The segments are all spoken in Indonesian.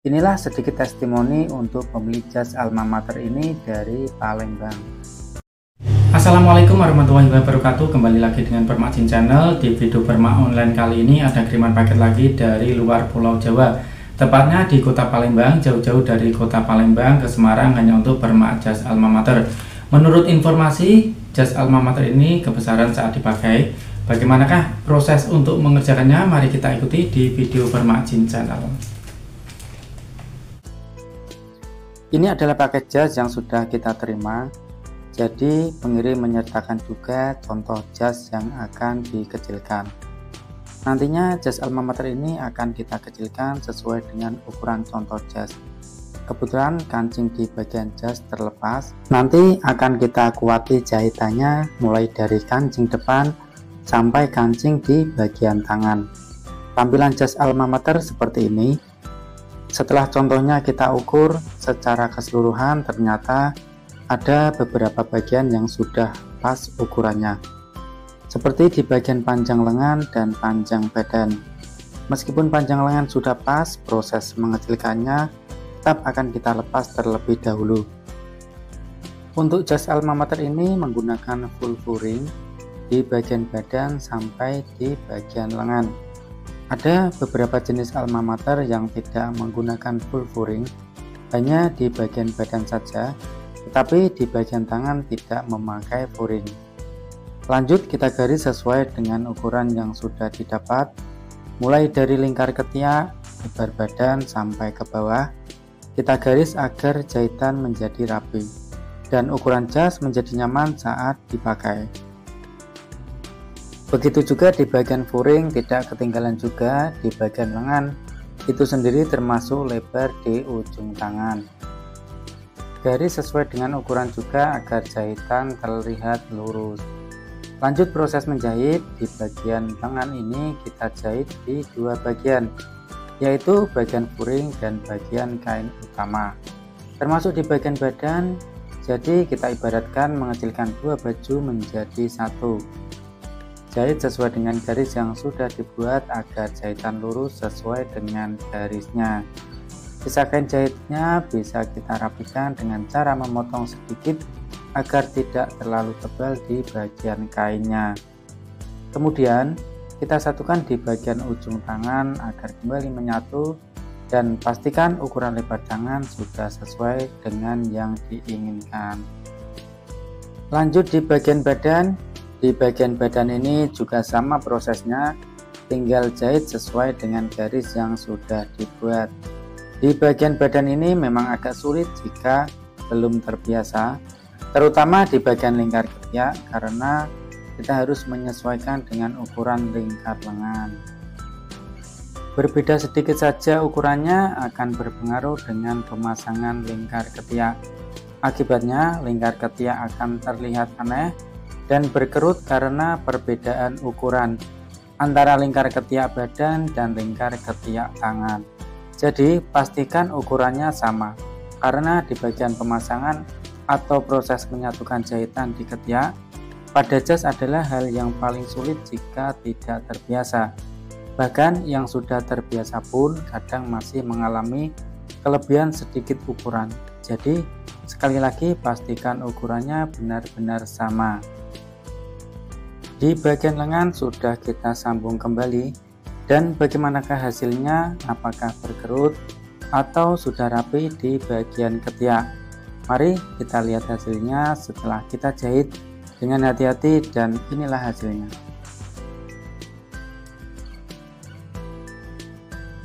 Inilah sedikit testimoni untuk pemilik jas alma mater ini dari Palembang. Assalamualaikum warahmatullahi wabarakatuh. Kembali lagi dengan Permakjin Channel. Di video Permak Online kali ini ada kiriman paket lagi dari luar Pulau Jawa, tepatnya di kota Palembang. Jauh-jauh dari kota Palembang ke Semarang hanya untuk permak jas alma mater. Menurut informasi, jas alma mater ini kebesaran saat dipakai. Bagaimanakah proses untuk mengerjakannya? Mari kita ikuti di video Permakjin Channel. Ini adalah paket jas yang sudah kita terima. Jadi pengirim menyertakan juga contoh jas yang akan dikecilkan. Nantinya jas alma mater ini akan kita kecilkan sesuai dengan ukuran contoh jas. Kebetulan kancing di bagian jas terlepas. Nanti akan kita kuati jahitannya mulai dari kancing depan sampai kancing di bagian tangan. Tampilan jas alma mater seperti ini. Setelah contohnya kita ukur secara keseluruhan, ternyata ada beberapa bagian yang sudah pas ukurannya, seperti di bagian panjang lengan dan panjang badan. Meskipun panjang lengan sudah pas, proses mengecilkannya tetap akan kita lepas terlebih dahulu. Untuk jas alma mater ini menggunakan full furing di bagian badan sampai di bagian lengan. Ada beberapa jenis alma mater yang tidak menggunakan full furing, hanya di bagian badan saja, tetapi di bagian tangan tidak memakai furing. Lanjut kita garis sesuai dengan ukuran yang sudah didapat, mulai dari lingkar ketiak, lebar badan sampai ke bawah. Kita garis agar jahitan menjadi rapi dan ukuran jas menjadi nyaman saat dipakai. Begitu juga di bagian furing, tidak ketinggalan juga di bagian lengan, itu sendiri termasuk lebar di ujung tangan. Garis sesuai dengan ukuran juga agar jahitan terlihat lurus. Lanjut proses menjahit. Di bagian lengan ini kita jahit di dua bagian, yaitu bagian furing dan bagian kain utama. Termasuk di bagian badan, jadi kita ibaratkan mengecilkan dua baju menjadi satu. Jahit sesuai dengan garis yang sudah dibuat agar jahitan lurus sesuai dengan garisnya. Sisa kain jahitnya bisa kita rapikan dengan cara memotong sedikit agar tidak terlalu tebal di bagian kainnya. Kemudian kita satukan di bagian ujung tangan agar kembali menyatu dan pastikan ukuran lebar tangan sudah sesuai dengan yang diinginkan. Lanjut di bagian badan. Di bagian badan ini juga sama prosesnya, tinggal jahit sesuai dengan garis yang sudah dibuat. Di bagian badan ini memang agak sulit jika belum terbiasa, terutama di bagian lingkar ketiak karena kita harus menyesuaikan dengan ukuran lingkar lengan. Berbeda sedikit saja ukurannya akan berpengaruh dengan pemasangan lingkar ketiak. Akibatnya lingkar ketiak akan terlihat aneh dan berkerut karena perbedaan ukuran antara lingkar ketiak badan dan lingkar ketiak tangan. Jadi pastikan ukurannya sama, karena di bagian pemasangan atau proses menyatukan jahitan di ketiak pada jas adalah hal yang paling sulit jika tidak terbiasa. Bahkan yang sudah terbiasa pun kadang masih mengalami kelebihan sedikit ukuran. Jadi sekali lagi pastikan ukurannya benar-benar sama. Di bagian lengan sudah kita sambung kembali, dan bagaimanakah hasilnya, apakah berkerut atau sudah rapi di bagian ketiak? Mari kita lihat hasilnya setelah kita jahit dengan hati-hati, dan inilah hasilnya.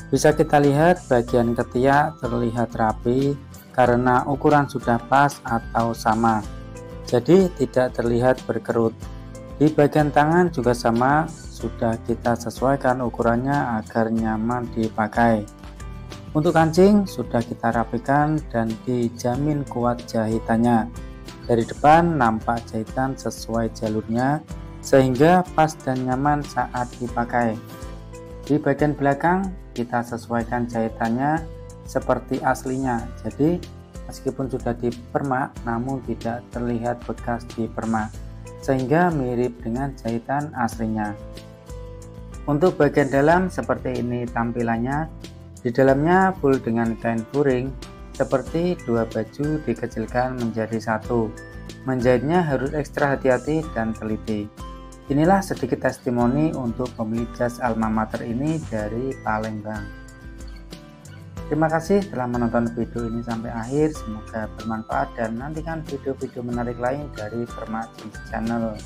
Bisa kita lihat bagian ketiak terlihat rapi karena ukuran sudah pas atau sama, jadi tidak terlihat berkerut. Di bagian tangan juga sama, sudah kita sesuaikan ukurannya agar nyaman dipakai. Untuk kancing sudah kita rapikan dan dijamin kuat jahitannya. Dari depan nampak jahitan sesuai jalurnya sehingga pas dan nyaman saat dipakai. Di bagian belakang kita sesuaikan jahitannya seperti aslinya. Jadi meskipun sudah dipermak namun tidak terlihat bekas dipermak, sehingga mirip dengan jahitan aslinya. Untuk bagian dalam seperti ini tampilannya. Di dalamnya full dengan kain furing, seperti dua baju dikecilkan menjadi satu. Menjahitnya harus ekstra hati-hati dan teliti. Inilah sedikit testimoni untuk pemilik jas alma mater ini dari Palembang. Terima kasih telah menonton video ini sampai akhir, semoga bermanfaat dan nantikan video-video menarik lain dari Permak Jeans Channel.